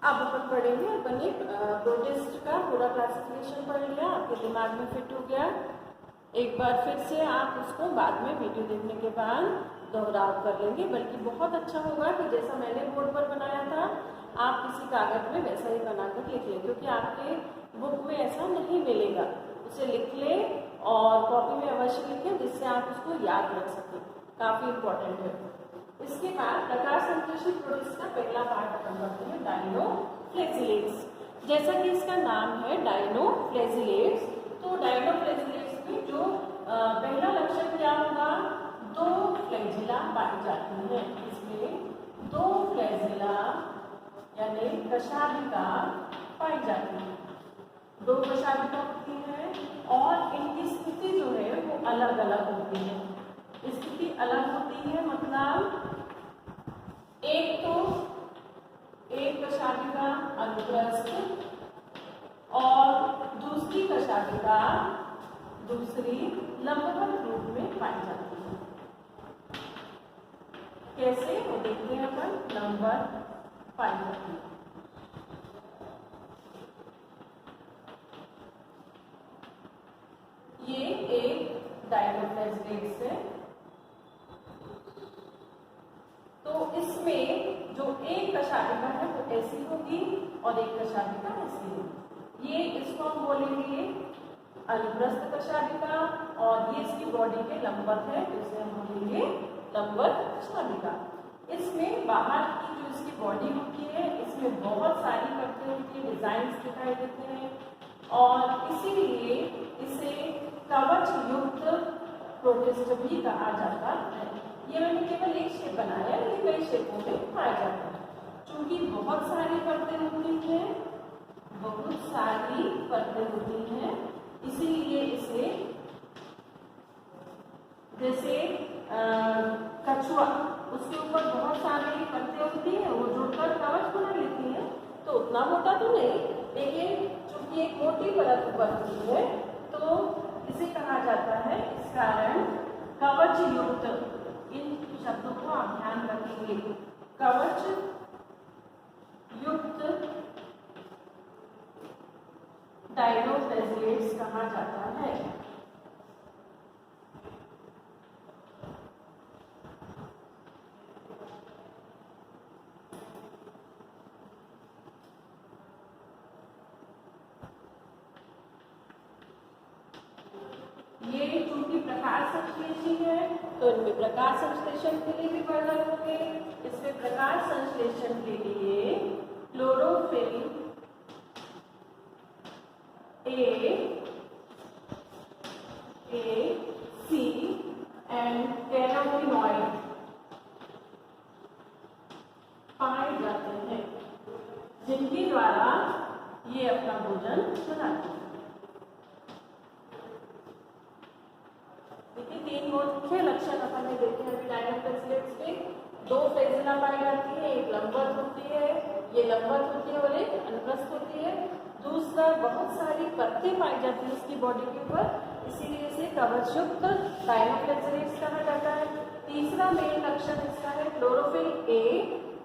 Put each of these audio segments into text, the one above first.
अब अपन पढ़ेंगे। अपन ने प्रोटिस्ट का पूरा क्लासिफिकेशन पढ़ लिया, आपके दिमाग में फिट हो गया। एक बार फिर से आप उसको बाद में वीडियो देखने के बाद दोहराव कर लेंगे, बल्कि बहुत अच्छा होगा कि जैसा मैंने बोर्ड पर बनाया था आप किसी कागज में वैसा ही बनाकर लिख लें, क्योंकि आपके बुक में ऐसा नहीं मिलेगा। उसे लिख लें और कॉपी में अवश्य लिखें, जिससे आप उसको याद रख सकें, काफ़ी इम्पोर्टेंट है। इसके बाद प्रकाश संश्लेषित प्रोटिस्ट का पहला पार्ट अपन पढ़ते हैं, डायनोफ्लेजिलेट्स। जैसा कि इसका नाम है डायनोफ्लेजिलेट्स, तो डायनोफ्लेजिलेट्स में जो पहला लक्षण क्या होगा, दो फ्लैजिला पाई जाती हैं। इसमें दो फ्लैजिला यानी कशाभिका पाई जाती है, दो कशाभिका होती है और इनकी स्थिति जो है वो अलग अलग होती है। स्थिति अलग होती है मतलब एक कशाभिका अनुप्रस्थ और दूसरी कशाभिका दूसरी लंबवत रूप में पाई जाती है। कैसे वो देखते हैं अपन, नंबर पाई जाती है। ये एक डायनोफ्लेजिलेट्स है, तो इसमें जो एक कशाभिका है वो ऐसी होगी और एक कशाभिका ऐसी होगी। ये इसको हम बोलेंगे अनुप्रस्थ कशाभिका और ये इसकी बॉडी के लंबवत है, जिसे हम बोलेंगे लंबवत कशाभिका। इसमें बाहर की जो इसकी बॉडी होती है इसमें बहुत सारी परतें होती है, डिजाइन दिखाई देते हैं और इसीलिए इसे कवच युक्त प्रोटिस्ट भी कहा जाता है। ये मैंने केवल एक शेप बनाया, ये कई शेपों में पाया जाता है। चूंकि बहुत सारी परतें होती हैं, बहुत सारी परतें होती हैं, इसीलिए इसे जैसे कछुआ, उसके ऊपर बहुत सारी परतें होती हैं, वो जुड़कर कवच बना लेती हैं, तो उतना मोटा तो नहीं, लेकिन चूंकि एक मोटी परत ऊपर होती है तो इसे कहा जाता है, इस कारण कवच युक्त, इन शब्दों को आप ध्यान रखेंगे, कवच युक्त डायनोफ्लेजिलेट्स कहा जाता है। ये चूंकि प्रकाश संश्लेषी है तो इनमें प्रकाश संश्लेषण के लिए भी पढ़ना होंगे। इसमें प्रकाश संश्लेषण के लिए chlorophyll a, c and carotenoid पाए जाते हैं, जिनके द्वारा ये अपना भोजन बनाते हैं। तीन मुख्य लक्षण अपन ने देखे हैं डायनोफ्लेजिलेट्स के। दो फ्लैजिला पाई जाती है, एक लंबवत होती है, ये लंबवत होती है और एक अनुप्रस्थ होती है। दूसरा बहुत सारी परतें पाई जाती है उसकी बॉडी के ऊपर, इसीलिए इसे कवचयुक्त डायनोफ्लेजिलेट्स कहा जाता है। तीसरा मेन लक्षण इसका है क्लोरोफिल ए,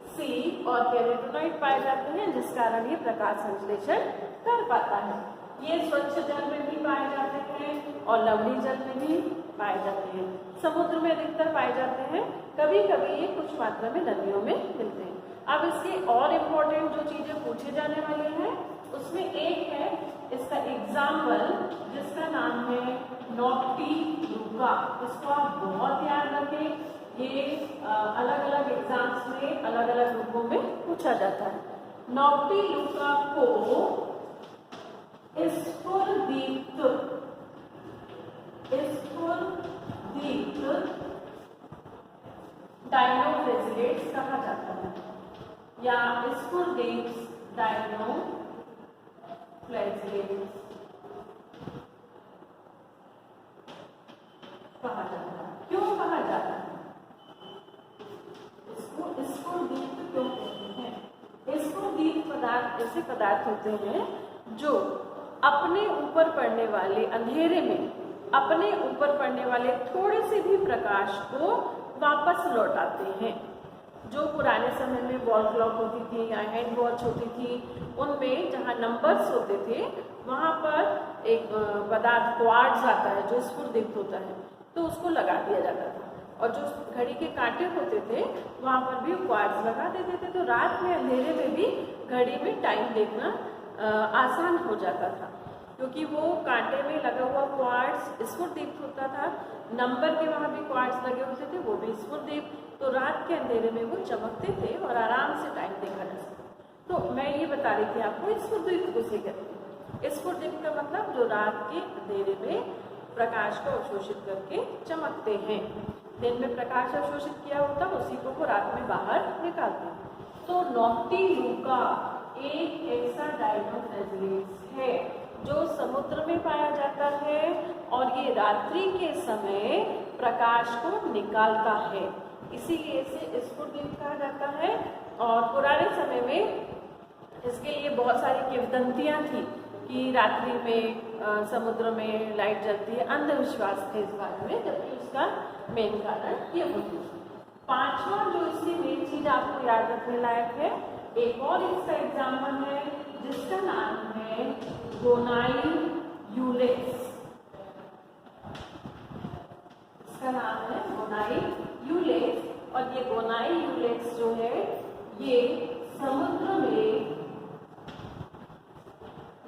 सी और कैरोटीनॉइड पाए जाते हैं, जिस कारण ये प्रकाश संश्लेषण कर पाता है। ये स्वच्छ जल में भी पाए जाते हैं और लवणीय जल में भी पाए जाते हैं। समुद्र में अधिकतर पाए जाते हैं, कभी कभी ये कुछ मात्रा में नदियों में मिलते हैं। अब इसके और इम्पोर्टेंट जो चीजें पूछे जाने वाली हैं उसमें एक है इसका एग्जाम्पल, जिसका नाम है नॉक्टिलूका। इसको आप बहुत ध्यान रखें, ये अलग अलग एग्जाम्स में अलग अलग रूपों में पूछा जाता है। नॉक्टिलूका को स्फुरदीप्त डायनोफ्लेजिलेट्स कहा जाता है, या स्फुरदीप्त डायनोफ्लेजिलेट्स कहा जाता है। क्यों कहा जाता है इसको स्फुरदीप्त क्यों कहते हैं? स्फुरदीप्त पदार्थ ऐसे पदार्थ होते हैं जो अपने ऊपर पड़ने वाले अंधेरे में अपने ऊपर पड़ने वाले थोड़े से भी प्रकाश को वापस लौटाते हैं। जो पुराने समय में वॉल क्लॉक होती थी या हैंड वॉच होती थी, उनमें जहाँ नंबर्स होते थे वहाँ पर एक पदार्थ क्वार्ट्ज आता है जो स्फुरदीप्त होता है, तो उसको लगा दिया जाता था। और जो घड़ी के कांटे होते थे वहाँ पर भी क्वार्ट्ज लगा देते थे, तो रात में अंधेरे में भी घड़ी में टाइम देखना आसान हो जाता था, क्योंकि वो कांटे में लगा हुआ क्वार्ट्ज स्फुरदीप्त होता था। नंबर के वहाँ भी क्वार्ट्ज लगे होते थे, वो भी स्फुरदीप्त, तो रात के अंधेरे में वो चमकते थे और आराम से टाइम देखा जा सकता। तो मैं ये बता रही थी आपको स्फुरदीप्त किसे कहते हैं। स्फुरदीप्त का मतलब जो रात के अंधेरे में प्रकाश को अवशोषित करके चमकते हैं। दिन में प्रकाश अवशोषित किया होता है, उसी को वो रात में बाहर निकालते हैं। तो नॉक्टिलूका एक ऐसा डायनोफ्लेजिलेट्स है जो समुद्र में पाया जाता है और ये रात्रि के समय प्रकाश को निकालता है, इसीलिए इसे स्फुरदीप्त कहा जाता है। और पुराने समय में इसके लिए बहुत सारी किंवदंतियाँ थी कि रात्रि में समुद्र में लाइट जलती है, अंधविश्वास थे इस बारे में, जबकि उसका मेन कारण ये होती है। पांचवा जो इसकी मेन चीज आपको याद रखने लायक है, एक और इसका एग्जाम्पल है जिसका नाम है गोनाइयूलेक्स। इसका नाम है गोनाइयूलेक्स, और ये गोनाइयूलेक्स जो है ये समुद्र में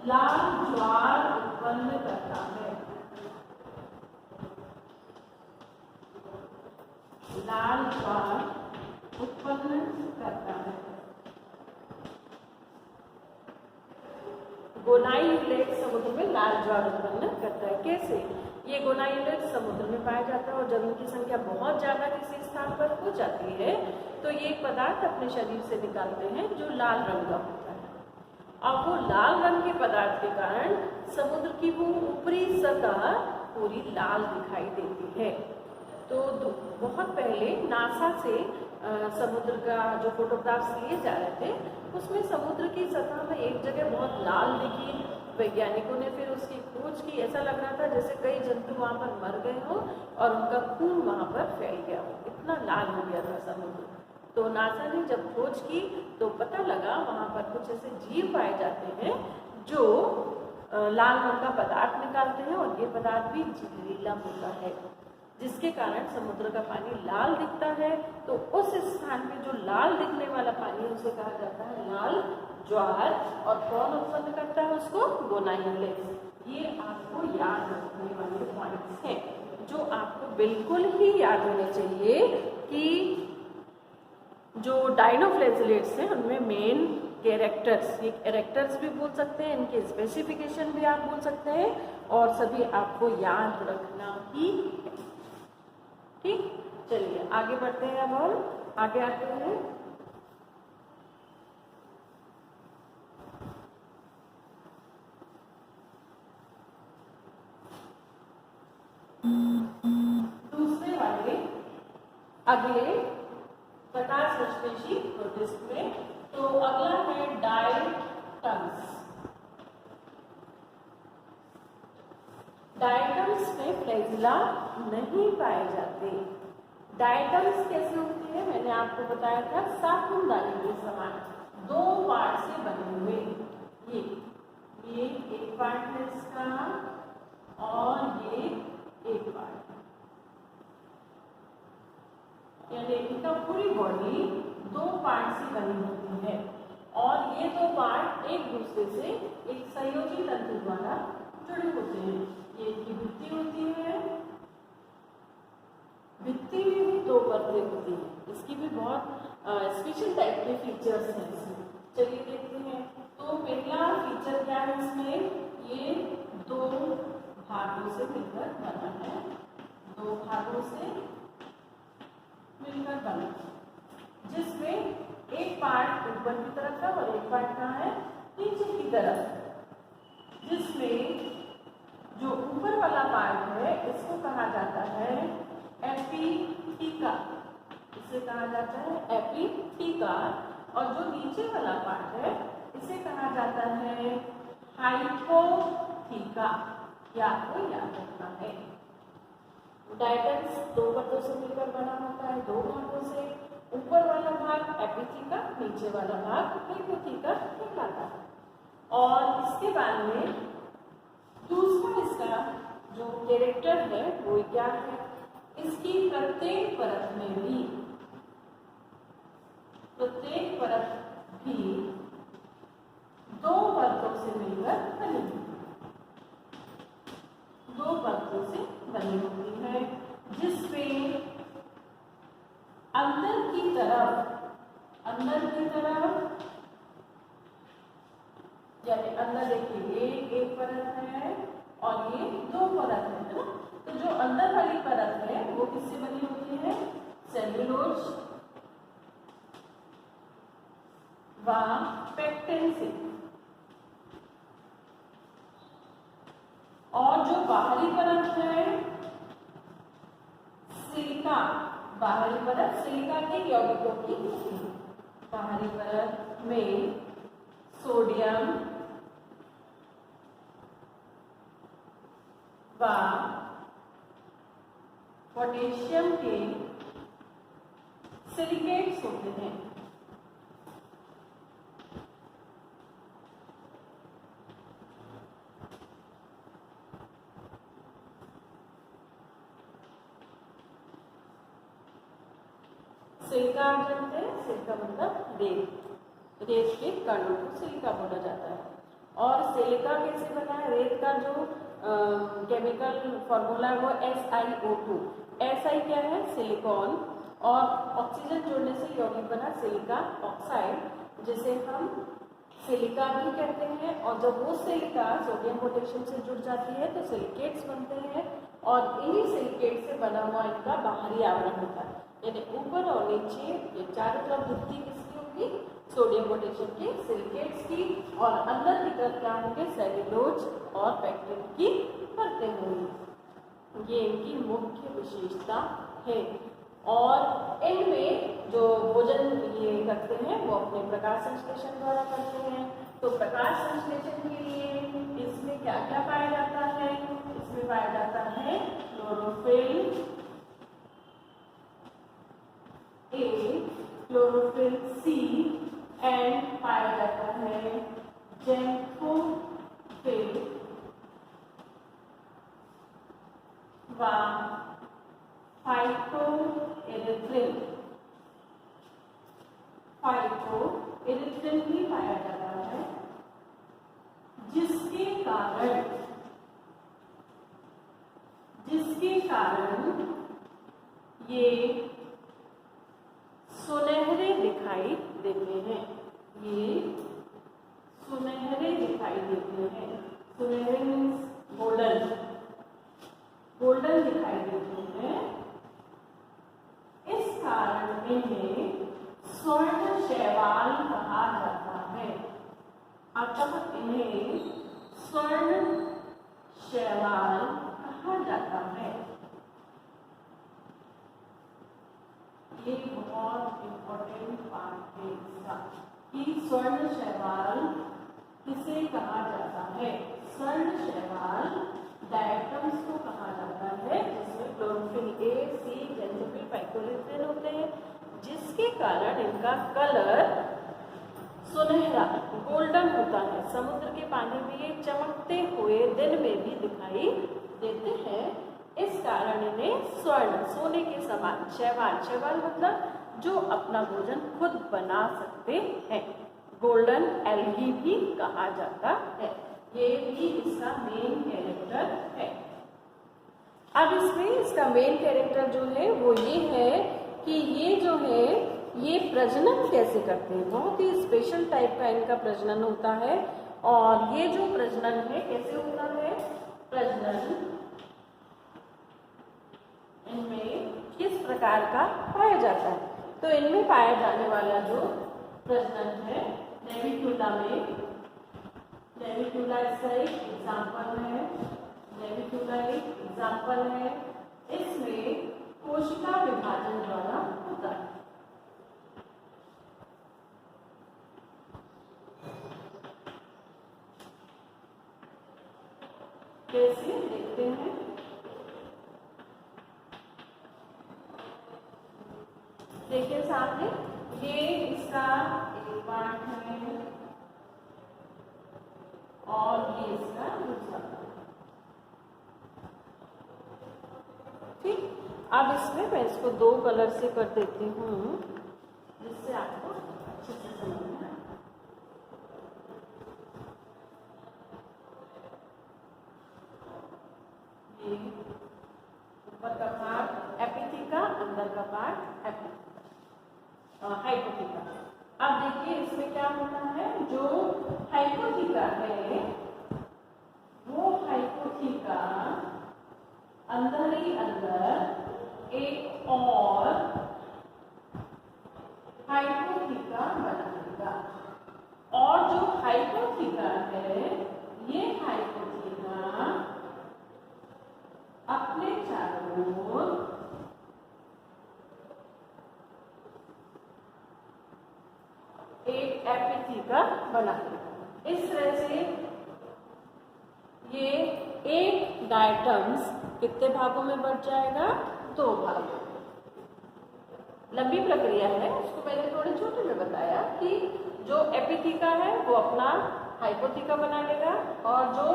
लाल ज्वार उत्पन्न करता है। लाल ज्वार उत्पन्न करता है। गोनाइयूलेक्स समुद्र में लाल ज्वार उत्पन्न करता है। कैसे? ये गोनाइयूलेक्स समुद्र में पाया जाता है और जब उनकी संख्या बहुत ज्यादा किसी स्थान पर हो जाती है तो ये एक पदार्थ अपने शरीर से निकालते हैं जो लाल रंग का होता है। और वो लाल रंग के पदार्थ के कारण समुद्र की वो ऊपरी सतह पूरी लाल दिखाई देती है। तो बहुत पहले नासा से समुद्र का जो फोटोग्राफ्स लिए जा रहे थे उसमें समुद्र की सतह में एक जगह बहुत लाल दिखी। वैज्ञानिकों ने फिर उसकी खोज की, ऐसा लग रहा था जैसे कई जंतु वहाँ पर मर गए हों और उनका खून वहाँ पर फैल गया हो, इतना लाल हो गया था समुद्र। तो नासा ने जब खोज की तो पता लगा वहाँ पर कुछ ऐसे जीव पाए जाते हैं जो लाल रंग का पदार्थ निकालते हैं और ये पदार्थ भी जहरीला होता है, जिसके कारण समुद्र का पानी लाल दिखता है। तो उस स्थान पे जो लाल दिखने वाला पानी है उसे कहा जाता है लाल ज्वार। और कौन उत्पन्न करता है उसको? गोनाइयूलेक्स। ये आपको याद रखने वाले पॉइंट्स हैं जो आपको बिल्कुल ही याद होने चाहिए कि जो डायनोफ्लेजिलेट्स हैं उनमें मेन कैरेक्टर्स, ये कैरेक्टर्स भी बोल सकते हैं, इनके स्पेसिफिकेशन भी आप बोल सकते हैं, और सभी आपको याद रखना ही है। ठीक, चलिए आगे बढ़ते हैं। अब हम आगे आते हैं। दूसरे वाले अगले प्रकाश संश्लेषी प्रोटिस्ट में, तो अगला है डायटम्स। डायटम्स में फ्लैजिला नहीं पाए जाते। डायटम्स कैसे होती है? मैंने आपको बताया था साबुनदानी के समान दो पार्ट से बने हुए। ये एक पार्ट है इसका और ये एक पार्ट, यानी इनका पूरी बॉडी दो पार्ट से बनी होती है और ये दो पार्ट एक दूसरे से एक सहयोगी तंतु द्वारा जुड़े होते हैं। ये इनकी भित्ति होती है, भित्ति में भी दो परतें होती हैं। इसकी भी बहुत स्पेशल टाइप के फीचर्स हैं इसमें। चलिए देखते हैं। तो पहला फीचर क्या है इसमें? ये दो भागों से मिलकर बना है, दो भागों से मिलकर बना है, जिसमें एक पार्ट ऊपर की तरफ है और एक पार्ट कहाँ है? नीचे की तरफ। जिसमें जो ऊपर वाला पार्ट है इसको कहा जाता है एपिथीका, इसे कहा जाता है एपिथीका, और जो नीचे वाला पार्ट है इसे कहा जाता है हाइपोथीका। ये आपको याद रखना है। डायटम्स दो परतों से मिलकर बना होता है, दो भागों से, ऊपर वाला भाग एपिथीका, नीचे वाला भाग हाइपोथीका कहलाता है। और इसके बाद में दूसरा इसका जो कैरेक्टर है वो क्या है, इसकी प्रत्येक परत भी दो परतों से मिलकर बनी, दो परतों से बनी होती है, जिसमें अंदर की तरफ यानी अंदर देखिए एक परत है और ये दो परत है ना। तो जो अंदर वाली परत है वो किससे बनी होती है, सेल्यूलोज व पेक्टिन से। और जो बाहरी परत है सिलिका, बाहरी परत सिलिका के यौगिकों की होती है। बाहरी परत में सोडियम व पोटेशियम के सिलिकेट्स होते हैं। सिलिका आप जानते हैं, सिलिका मतलब रेत के कणों को सिलिका बोला जाता है। और सिलिका कैसे बना है, रेत का जो केमिकल फॉर्मूला है वो SiO2। Si क्या है, सिलिकॉन, और ऑक्सीजन जोड़ने से यौगिक बना सिलिका ऑक्साइड, जिसे हम सिलिका भी कहते हैं। और जब वो सिलिका सोडियम पोटेशियम से जुड़ जाती है तो सिलिकेट्स बनते हैं, और इन्हीं सिलिकेट से बना हुआ इनका बाहरी आवरण होता है। यानी ऊपर और नीचे ये चारों तरफ भित्ति किसकी होगी, सोडियम पोटेशियम के सिलिकेट्स की, और अंदर की तरफ क्या होंगे, सेल्यूलोज और पेक्टिन की परतें होंगी। ये इनकी मुख्य विशेषता है। और इनमें जो भोजन ये करते हैं वो अपने प्रकाश संश्लेषण द्वारा करते हैं। तो प्रकाश संश्लेषण के लिए इसमें क्या क्या पाया जाता है, इसमें पाया जाता है chlorophyll a, chlorophyll c, and पाया जाता है ज़ैंथोफिल व फाइटोएरिथ्रिन भी पाया जाता है, जिसके कारण ये सुनहरे दिखाई देते हैं। सुनहरे मीन्स गोल्डन दिखाई देते हैं। इस कारण इन्हें स्वर्ण शैवाल कहा जाता है। अतः इन्हें स्वर्ण शैवाल कहा जाता है। ये बहुत इंपॉर्टेंट पार्ट है इसका कि स्वर्ण शैवाल किसे कहा जाता है। स्वर्ण शैवाल डायटम्स को कहा जाता है, जिसमें क्लोरोफिल ए, सी, ज़ैंथोफिल, फाइटोएरिथ्रिन होते हैं, जिसके कारण इनका कलर सुनहरा गोल्डन होता है। समुद्र के पानी में ये चमकते हुए दिन में भी दिखाई देते हैं। इस कारण इन्हें स्वर्ण, सोने के समान शैवाल मतलब जो अपना भोजन खुद बना सकते हैं, गोल्डन एल्गी भी कहा जाता है। ये भी इसका मेन कैरेक्टर है। अब इसमें इसका मेन कैरेक्टर जो है वो ये है कि ये जो है ये प्रजनन कैसे करते हैं। बहुत ही स्पेशल टाइप का इनका प्रजनन होता है। और ये जो प्रजनन है कैसे होता है, प्रजनन इनमें किस प्रकार का पाया जाता है। तो इनमें पाया जाने वाला जो प्रजनन है नेविक्यूला इसका एक एग्जाम्पल है। इसमें कोशिका विभाजन द्वारा होता है। कैसे देखते हैं, देखिए सामने, ये इसका एक पार्ट है और ये इसका दूसरा पार्ट। ठीक, अब इसमें मैं इसको 2 कलर से कर देती हूँ जिससे आपको अच्छे से समझ में आए। ये ऊपर का पार्ट एपिथीका, अंदर का पार्ट हाइपोथीका। अब देखिए इसमें क्या होता है, जो हाइपोथीका है वो हाइपोथीका अंदर ही अंदर एक और हाइपोथीका बनाएगा, और जो हाइपोथीका है ये हाइपोथीका अपने चारों ओर एक एपिथीका बनाएगा। इस तरह से ये एक डायटम्स कितने भागों में बढ़ जाएगा, 2 भागों। लंबी प्रक्रिया है, उसको मैंने थोड़े छोटे में बताया कि जो एपिथीका है वो अपना हाइपोथीका बना लेगा और जो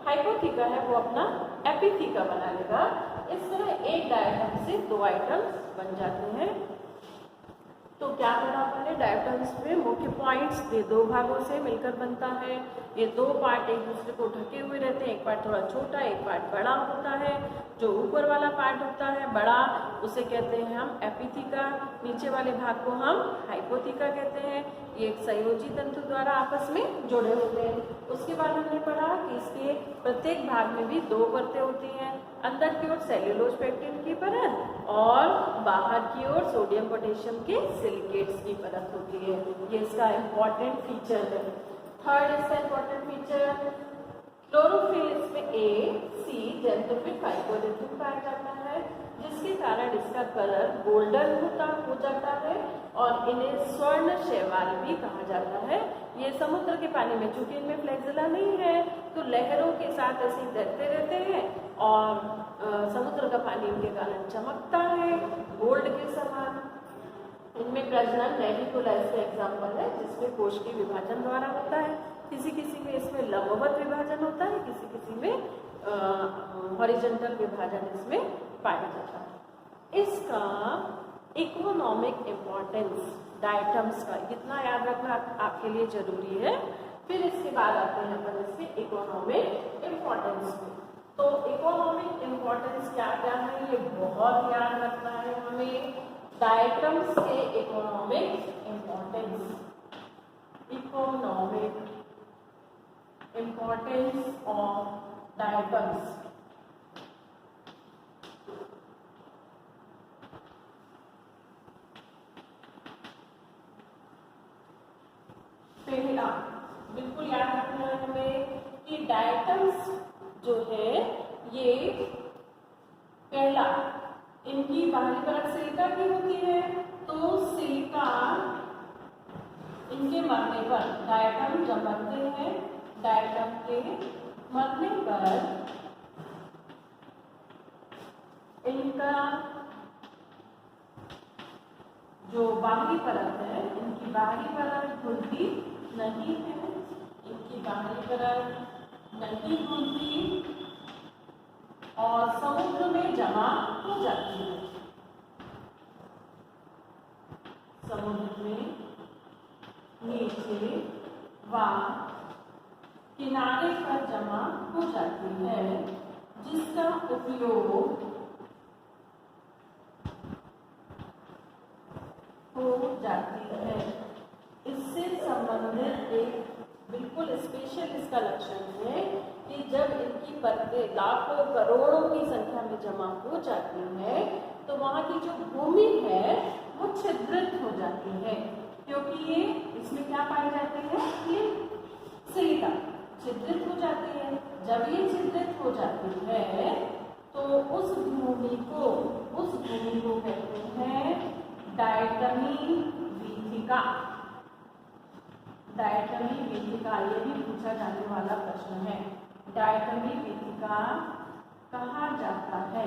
हाइपोथीका है वो अपना एपिथीका बना लेगा। इस तरह एक डायटम से 2 आइटम्स बन जाते हैं। तो क्या करा आपने, डायटम्स में मुख्य पॉइंट्स ये 2 भागों से मिलकर बनता है। ये 2 पार्ट एक दूसरे को ढके हुए रहते हैं, एक पार्ट थोड़ा छोटा, एक पार्ट बड़ा होता है। जो ऊपर वाला पार्ट होता है बड़ा, उसे कहते हैं हम एपिथीका, नीचे वाले भाग को हम हाइपोथीका कहते हैं। ये एक संयोजी तंतु द्वारा आपस में जुड़े होते हैं। उसके बाद हमने पढ़ा कि इसके प्रत्येक भाग में भी 2 परतें होती हैं, अंदर की ओर सेल्यूलोज पेक्टिन की परत और बाहर की ओर सोडियम पोटेशियम के सिलिकेट्स की परत होती है। ये इसका इम्पॉर्टेंट फीचर है। थर्ड इसका इम्पॉर्टेंट फीचर, क्लोरोफिल इसमें ए, सी, जेंथोफिल, फाइब्रोनेक्टिन पाया जाता है, जिसके कारण इसका कलर गोल्डन हो जाता है और इन्हें स्वर्ण शैवाल भी कहा जाता है। ये समुद्र के पानी में, चूंकि इनमें फ्लैक्सिला नहीं है, तो लहरों के साथ ऐसे ही तैरते रहते हैं और समुद्र का पानी इनके कारण चमकता है गोल्ड के समान। इनमें प्रजनन नेविकुला इसका एग्जाम्पल है, जिसमें कोश के विभाजन द्वारा होता है। किसी किसी में इसमें लंबवत विभाजन होता है, किसी किसी में हॉरिजॉन्टल विभाजन इसमें पाया जाता है। इसका इकोनॉमिक इम्पोर्टेंस डायटम्स का इतना याद रखना आपके लिए जरूरी है। फिर इसके बाद आते हैं अपन इसके इकोनॉमिक इम्पोर्टेंस में। तो इकोनॉमिक इम्पोर्टेंस क्या क्या है ये बहुत याद रखना है हमें। डायटम्स के economic importance, economic importance of diatoms. पहला बिल्कुल याद रखना है हमें कि डायटम्स जो है ये पहला इनकी बाहरी परत सिलिका की होती है, तो सिलिका इनके मरने पर, डायटम जब मरते हैं, डायटम के मरने पर इनका जो बाहरी परत है, इनकी बाहरी परत घुलती नहीं है, इनकी बाहरी परत नहीं घुलती और समुद्र में जमा हो जाती है। समुद्र में नीचे व किनारे पर जमा हो जाती है, जिसका उपयोग हो जाती है। इससे संबंधित एक बिल्कुल स्पेशल इसका लक्षण है कि जब इनकी परतें लाखों करोड़ों की संख्या में जमा हो जाती है तो वहाँ की जो भूमि है वो छिद्रित हो जाती है, क्योंकि ये इसमें क्या पाए जाते हैं, ये सिलिका छिद्रित हो जाती है। जब ये छिद्रित हो जाती है तो उस भूमि को कहते हैं डायटमी वीथिका। डायटमी वीथिका ये भी पूछा जाने वाला प्रश्न है। डायटमी वीथिका कहा जाता है।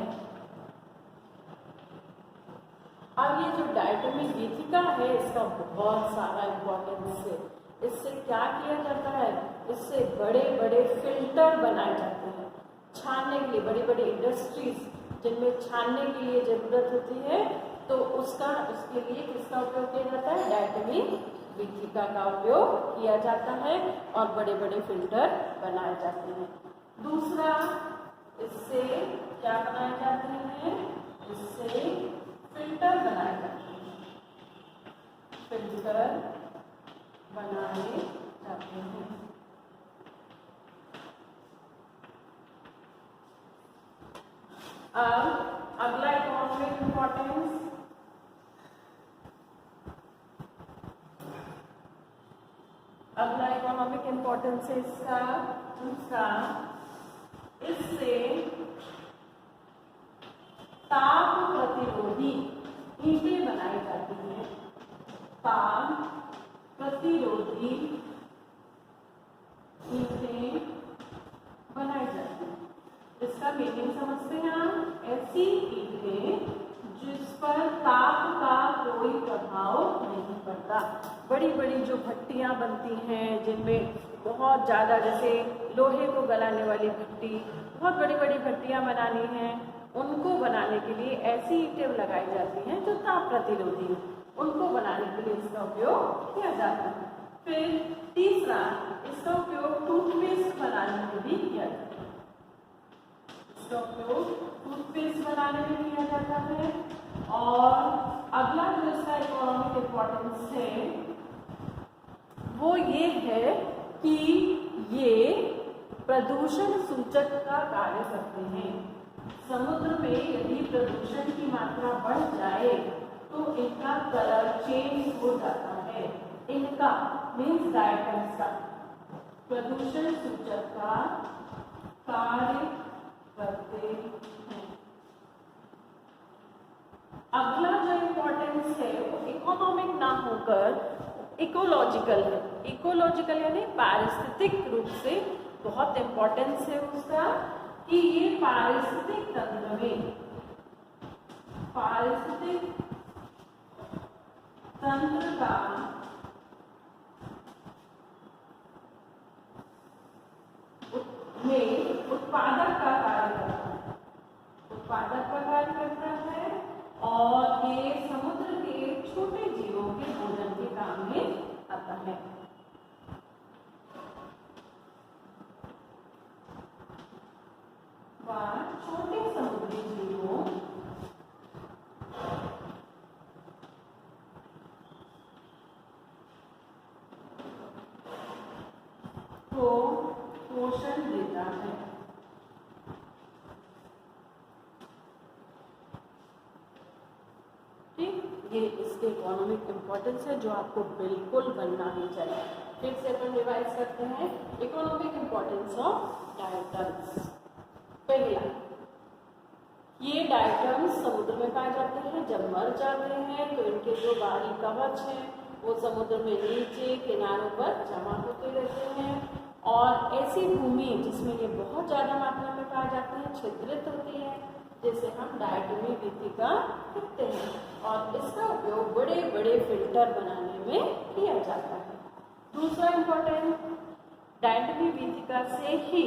अब ये जो डायटोमी वीथिका है इसका बहुत सारा इम्पोर्टेंस है। इससे क्या किया जाता है, इससे बड़े बड़े फिल्टर बनाए जाते हैं छानने के लिए। बड़ी बड़ी इंडस्ट्रीज जिनमें छानने के लिए ज़रूरत होती है तो उसके लिए किसका उपयोग किया जाता है, डायटोमी वीथिका का उपयोग किया जाता है और बड़े बड़े फिल्टर बनाए जाते हैं। दूसरा, इससे क्या बनाए जाते हैं, इससे फिल्टर बनाए जाते हैं, फिल्टर बनाए जाते हैं। अब अगला इकोनॉमिक इम्पोर्टेंस, अगला इकोनॉमिक इम्पोर्टेंस है इसका दूसरा, इससे ताप प्रतिरोधी ईंटें बनाई जाती हैं, ताप प्रतिरोधी ईंटें बनाई जाती हैं। इसका मीनिंग समझते हैं आप, ऐसी ईंटें जिस पर ताप का कोई प्रभाव नहीं पड़ता। बड़ी बड़ी जो भट्टियां बनती हैं जिनमें बहुत ज़्यादा, जैसे लोहे को गलाने वाली भट्टी, बहुत बड़ी बड़ी भट्टियां बनानी हैं, उनको बनाने के लिए ऐसी ईंटें लगाई जाती हैं जो ताप प्रतिरोधी हैं, उनको बनाने के लिए इसका उपयोग किया जाता है। फिर तीसरा, इसका उपयोग टूथपेस्ट बनाने में भी किया जाता है, इसका उपयोग टूथपेस्ट बनाने में किया जाता है। और अगला जो इसका इकोनॉमिक इम्पोर्टेंस है वो ये है कि ये प्रदूषण सूचक का कार्य करते हैं। समुद्र में यदि प्रदूषण की मात्रा बढ़ जाए तो इनका कलर चेंज हो जाता है। इनका मीन्स डायटम्स का प्रदूषण सूचक का कार्य करते हैं। अगला जो इम्पोर्टेंस है वो इकोनॉमिक ना होकर इकोलॉजिकल है। इकोलॉजिकल यानी पारिस्थितिक रूप से बहुत इम्पोर्टेंस है उसका, कि ये पारिस्थितिक तंत्र में, पारिस्थितिक तंत्र का में उत्पादक का कार्य करता है, उत्पादक का कार्य करता है और ये समुद्र के छोटे जीवों के भोजन के काम में आता है। छोटे समुद्री जीवों को पोषण देता है। ठीक, ये इसके इकोनॉमिक इम्पोर्टेंस है जो आपको बिल्कुल बनना ही चाहिए। फिर से अपन रिवाइज करते हैं इकोनॉमिक इम्पोर्टेंस ऑफ डायटम्स। पहला, ये डायटम्स समुद्र में पाए जाते हैं। जब मर जाते हैं तो इनके जो बाहरी कवच हैं वो समुद्र में नीचे किनारों पर जमा होते रहते हैं और ऐसी भूमि जिसमें ये बहुत ज़्यादा मात्रा में पाए जाते हैं छिद्रित होती है, जिसे हम डायटोमी वीथिका कहते हैं और इसका उपयोग बड़े बड़े फिल्टर बनाने में किया जाता है। दूसरा इम्पोर्टेंट, डायटोमी वीथिका से ही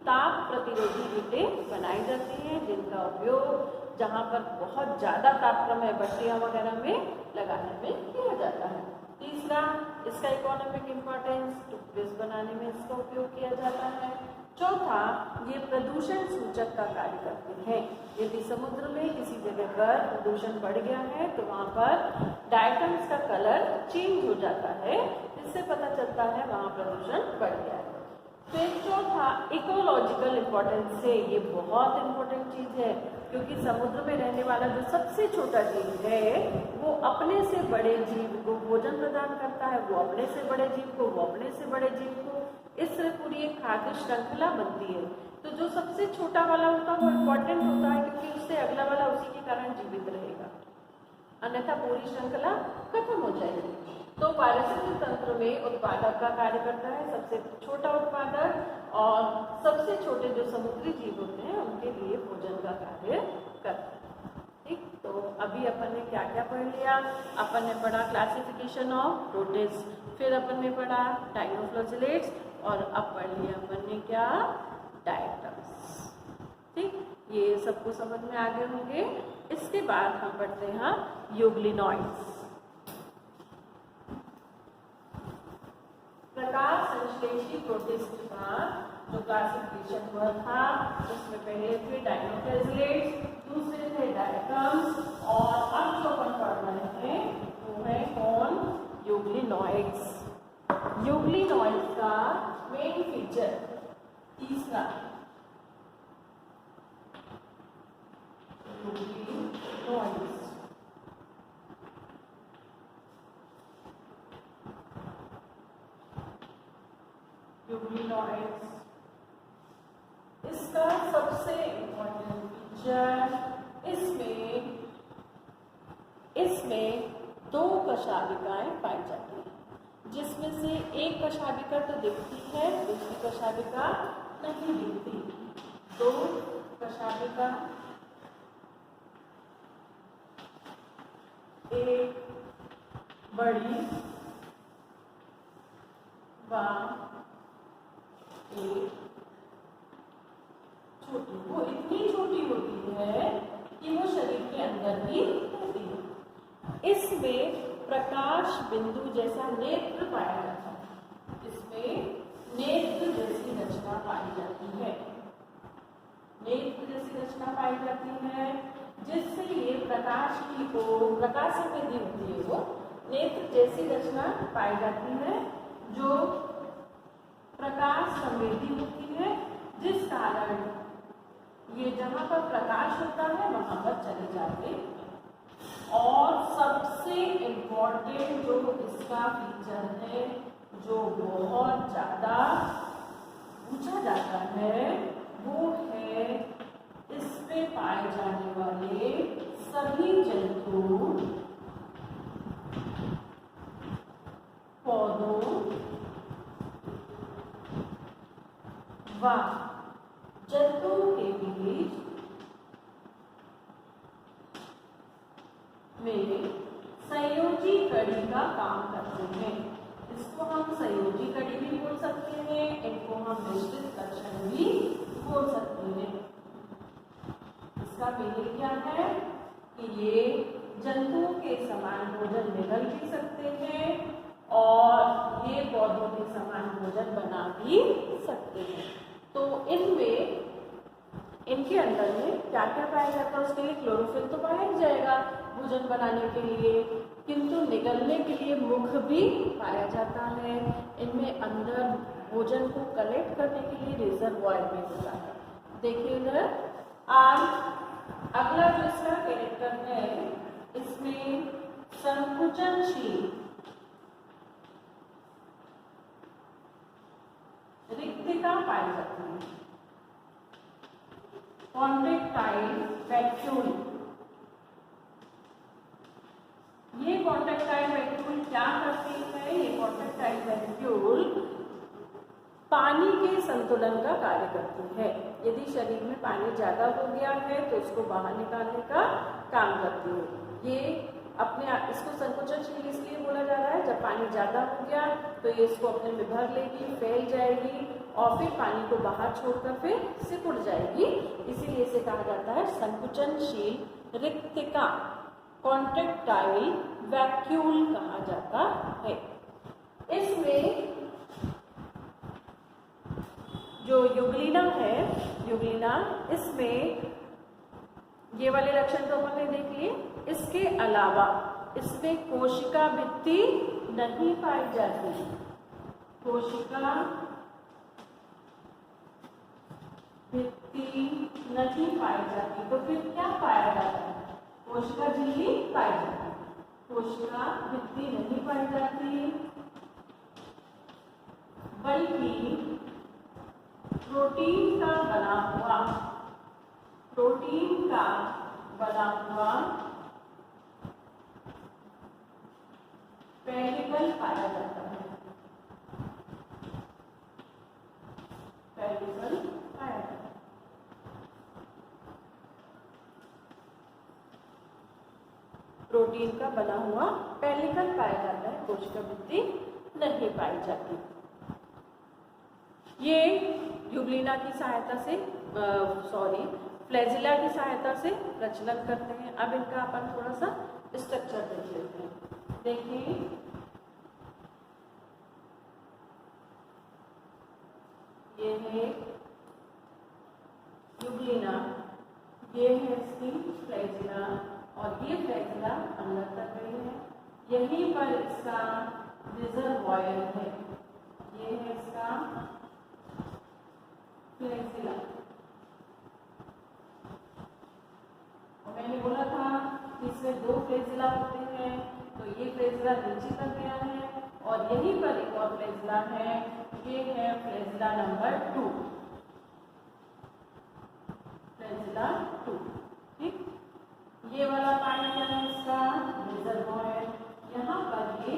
ताप प्रतिरोधी ईंटें बनाई जाती हैं जिनका उपयोग जहाँ पर बहुत ज़्यादा तापक्रम है भट्टियाँ वगैरह में लगाने में किया जाता है। तीसरा, इसका इकोनॉमिक इम्पोर्टेंस, टूथपेस्ट बनाने में इसका उपयोग किया जाता है। चौथा, ये प्रदूषण सूचक का कार्य करते हैं। यदि समुद्र में किसी जगह पर प्रदूषण बढ़ गया है तो वहाँ पर डायटम्स का कलर चेंज हो जाता है, इससे पता चलता है वहाँ प्रदूषण बढ़ गया है। फिर चौथा, इकोलॉजिकल इम्पोर्टेंस है। ये बहुत इम्पोर्टेंट चीज़ है क्योंकि समुद्र में रहने वाला जो सबसे छोटा जीव है वो अपने से बड़े जीव को भोजन प्रदान करता है, वो अपने से बड़े जीव को, वो अपने से बड़े जीव को, इससे पूरी एक खाद्य श्रृंखला बनती है। तो जो सबसे छोटा वाला होता है वो इम्पोर्टेंट होता है क्योंकि उससे अगला वाला उसी के कारण जीवित रहेगा, अन्यथा पूरी श्रृंखला खत्म हो जाएगी। तो पारिस्थितिक तंत्र में उत्पादक का कार्य करता है, सबसे छोटा उत्पादक, और सबसे छोटे जो समुद्री जीव होते हैं उनके लिए भोजन का कार्य करता है। ठीक, तो अभी अपन ने क्या क्या पढ़ लिया? अपन ने पढ़ा क्लासिफिकेशन ऑफ प्रोटिस्ट, फिर अपन ने पढ़ा डायनोफ्लोजिलेट्स, और अब पढ़ लिया अपन ने क्या? डायटम्स। ठीक, ये सबको समझ में आ गए होंगे। इसके बाद हम पढ़ते हैं यूग्लिनॉइड्स। प्रकाश संश्लेषी प्रोटिस्ट का जो क्लासिफिकेशन हुआ था उसमें पहले थे डायनोफ्लोजिलेट्स, दूसरे थे डायटम्स, और अब जो अपन पढ़ रहे हैं वो है कौन? यूग्लिनॉइड्स। यूग्लिनॉइड्स का मेन फीचर तीसरा, यूग्लिनॉइड्स। यूग्लिनॉइड्स इसका सबसे इम्पोर्टेंट फीचर, इसमें दो कशाभिकाएं पाई जाती हैं, जिसमें से एक कशाभिका तो दिखती है, दूसरी कशाभिका नहीं दिखती। दो कशाभिका, एक बड़ी व एक छोटी। वो इतनी छोटी होती है कि वो शरीर के अंदर ही रहती है। इसमें प्रकाश बिंदु जैसा नेत्र पाया जाता है। इसमें नेत्र जैसी रचना पाई जाती है, नेत्र जैसी रचना पाई जाती है, जिससे ये प्रकाश की ओर प्रकाश संवेदी होती है। वो नेत्र जैसी रचना पाई जाती है जो प्रकाश संवेदी होती है, जिस कारण ये जहाँ पर प्रकाश होता है वहां पर चले जाते हैं। और सबसे इम्पोर्टेंट जो इसका फीचर है, जो बहुत ज्यादा पूछा जाता है, वो है इस पे पाए जाने वाले सभी जंतु, पौधों व जंतुओं के बीच में संयोजी कड़ी का काम करते हैं। इसको हम संयोजी कड़ी भी बोल सकते हैं, इनको हम मिश्रित लक्षण भी बोल सकते हैं। इसका मीनिंग क्या है कि ये जंतुओं के समान भोजन निगल भी सकते हैं और ये पौधों के समान भोजन बना भी सकते हैं। तो इनमें, इनके अंदर में क्या क्या पाया जाता है? उसके लिए क्लोरोफिल तो पाया ही जाएगा भोजन बनाने के लिए, किंतु निगलने के लिए मुख भी पाया जाता है। इनमें अंदर भोजन को कलेक्ट करने के लिए रिजर्वॉयर भी होता है। देखिए इधर, आज अगला जो इसका कैरेक्टर है, इसमें संकुचनशील रिक्तिका पाई जाती है, कॉन्ट्रैक्टाइल वैक्यूल। ये कॉन्ट्रैक्टाइल वैक्यूल क्या करती है? ये कॉन्ट्रैक्टाइल वैक्यूल पानी के संतुलन का कार्य करती है। यदि शरीर में पानी ज्यादा हो गया है तो उसको बाहर निकालने का काम करती है। ये अपने इसको संकुचनशील इसलिए बोला जा रहा है, जब पानी ज्यादा हो गया तो ये इसको अपने में भर लेगी, फैल जाएगी और फिर पानी को बाहर छोड़कर फिर सिकुड़ जाएगी। इसीलिए इसे कहा जाता है संकुचनशील रिक्तिका, कॉन्ट्रैक्टाइल वैक्यूल कहा जाता है। इसमें जो यूग्लिना है, यूग्लिना, इसमें ये वाले लक्षण तो हमने देख लिए। इसके अलावा इसमें कोशिका भित्ति नहीं पाई जाती, कोशिका भित्ति नहीं पाई जाती। तो फिर क्या पाया जाता है? कोशिका झिल्ली पाई जाती है, कोशिका भित्ति नहीं पाई जाती, बल्कि प्रोटीन का बना हुआ पेडिकल पाया जाता है, पेडिकल पाया जाता है। प्रोटीन का बना हुआ पेलिकल पाया जाता है, कोशिका भित्ति नहीं पाई जाती। ये यूग्लिना की सहायता से फ्लैजिला की सहायता से प्रचलन करते हैं। अब इनका अपन थोड़ा सा स्ट्रक्चर देख लेते हैं। देखिए, ये है यूग्लिना, ये है इसकी फ्लैजिला, और ये फ्लैजिला अंदर तक गई है। यहीं पर इसका रिजर्वॉयर है, ये है इसका फ्लैजिला। और मैंने बोला था कि इसमें 2 फ्लैजिला होते हैं, तो ये फ्लैजिला नीचे तक गया है, और यहीं पर एक और फ्लैजिला है, ये है फ्लैजिला नंबर 2, फ्लैजिला 2। ठीक, ये वाला पार्ट क्या है इसका रिजर्वॉयर, यहाँ पर ये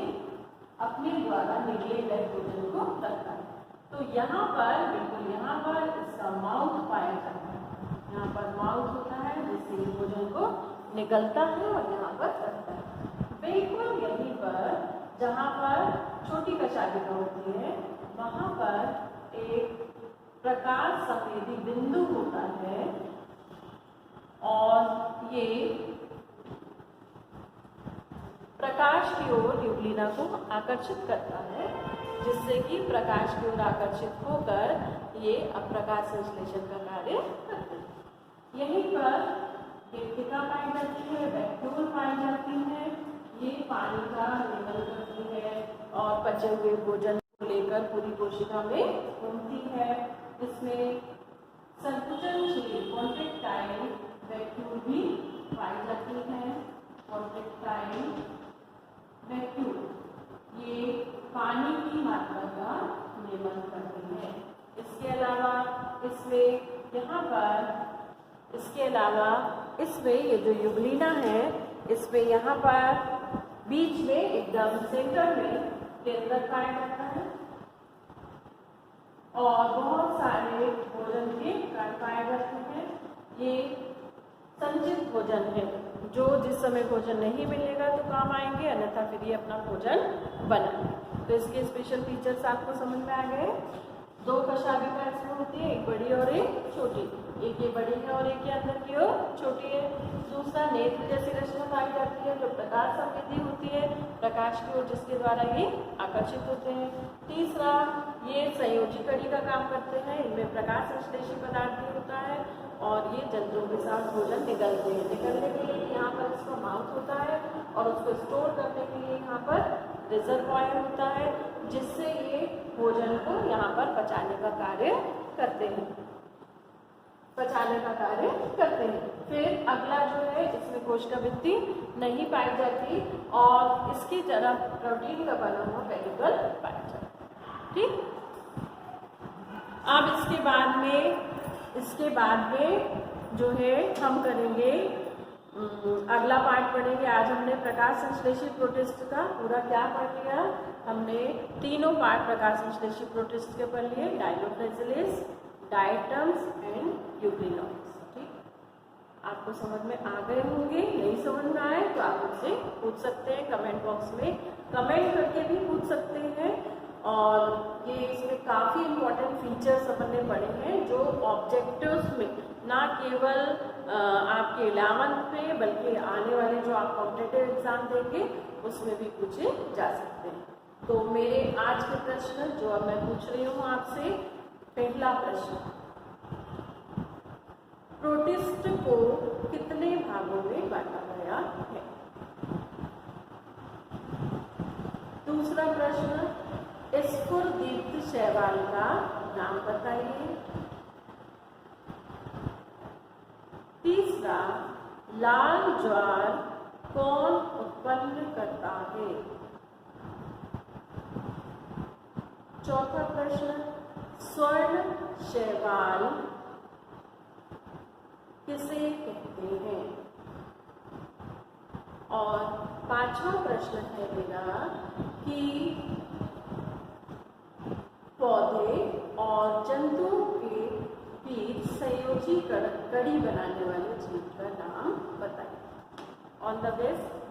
अपने द्वारा निकले गए भोजन को रखता है। तो यहाँ पर बिल्कुल यहाँ पर इसका माउथ पाया जाता है, यहाँ पर माउथ होता है जिससे भोजन को निकलता है और यहाँ पर रखता है। बिल्कुल यहीं पर जहाँ पर छोटी कशागिका होती है, वहाँ पर एक प्रकाश संवेदी बिंदु होता है, और ये प्रकाश की ओर यूग्लिना को आकर्षित करता है, जिससे कि प्रकाश की ओर आकर्षित होकर ये अप्रकाश संश्लेषण का कार्य करते हैं। यहीं पर केशिका पाई जाती है, वैक्यूल पाई जाती है, ये पानी का निगल करती है और पचे हुए भोजन को लेकर पूरी कोशिका में घूमती है। इसमें संकुचनशील कॉन्ट्रैक्टाइल वैक्यूल भी पाई जाती है। कॉन्ट्रैक्टाइल वैक्यूल ये पानी की मात्रा का नियमन करती है। इसके अलावा इसमें ये जो यूग्लिना है, इसमें यहाँ पर बीच में एकदम सेंटर में केंद्रक पाया जाता है, और बहुत सारे भोजन के कण पाए जाते हैं। ये संचित भोजन है, जो जिस समय भोजन नहीं मिलेगा तो काम आएंगे, अन्यथा फिर ये अपना भोजन बनाए। तो इसके स्पेशल फीचर्स आपको समझ में आ गए। 2 कशागिका इसमें होती है, एक बड़ी और एक छोटी। एक ये बड़ी है और एक ये अंदर की ओर छोटी है। दूसरा नेत्र जैसी रचना पाई जाती है, जो प्रकाश संवेदी होती है, प्रकाश की ओर जिसके द्वारा ये आकर्षित होते हैं। तीसरा, ये संयोजी कड़ी का काम करते हैं, इनमें प्रकाश संश्लेषी पदार्थ भी होता है, और ये जंतुओं के साथ भोजन निकलते हैं। निकलने के लिए यहाँ पर इसका माउथ होता है, और उसको स्टोर करने के लिए यहाँ पर रिजर्वॉयर होता है, जिससे ये भोजन को यहाँ पर पचाने का कार्य करते हैं। फिर अगला जो है, इसमें कोशिका भित्ति नहीं पाई जाती, और इसकी जगह प्रोटीन का बना हुआ पेलिकल पाया जाता है। ठीक, अब इसके बाद में जो है हम करेंगे अगला पार्ट पढ़ेंगे। आज हमने प्रकाश संश्लेषी प्रोटिस्ट का पूरा क्या पढ़ लिया, हमने तीनों पार्ट प्रकाश संश्लेषी प्रोटिस्ट के पढ़ लिए, डायलोफ्लैजिलेस, डायटम्स एंड यूग्लिनोइड्स। ठीक, आपको समझ में आ गए होंगे। नहीं समझ में आए तो आप मुझसे पूछ सकते हैं, कमेंट बॉक्स में कमेंट करके भी पूछ सकते हैं। और ये इसमें काफ़ी इम्पोर्टेंट फीचर्स अपन ने पढ़े हैं, जो ऑब्जेक्टिव्स में ना केवल आपके 11th में, बल्कि आने वाले जो आप कॉम्पिटिटिव एग्जाम देंगे उसमें भी पूछे जा सकते हैं। तो मेरे आज के प्रश्न जो अब मैं पूछ रही हूँ आपसे, पहला प्रश्न, प्रोटिस्ट को कितने भागों में बांटा गया है? दूसरा प्रश्न, स्फुरदीप्त शैवाल का नाम बताइए। तीसरा, लाल ज्वार कौन उत्पन्न करता है? चौथा प्रश्न, स्वर्ण शैवाल किसे कहते हैं? और पांचवा प्रश्न है मेरा कि पौधे और जंतुओं के बीच संयोजी कड़ी बनाने वाले जीव का नाम बताइए। All the best.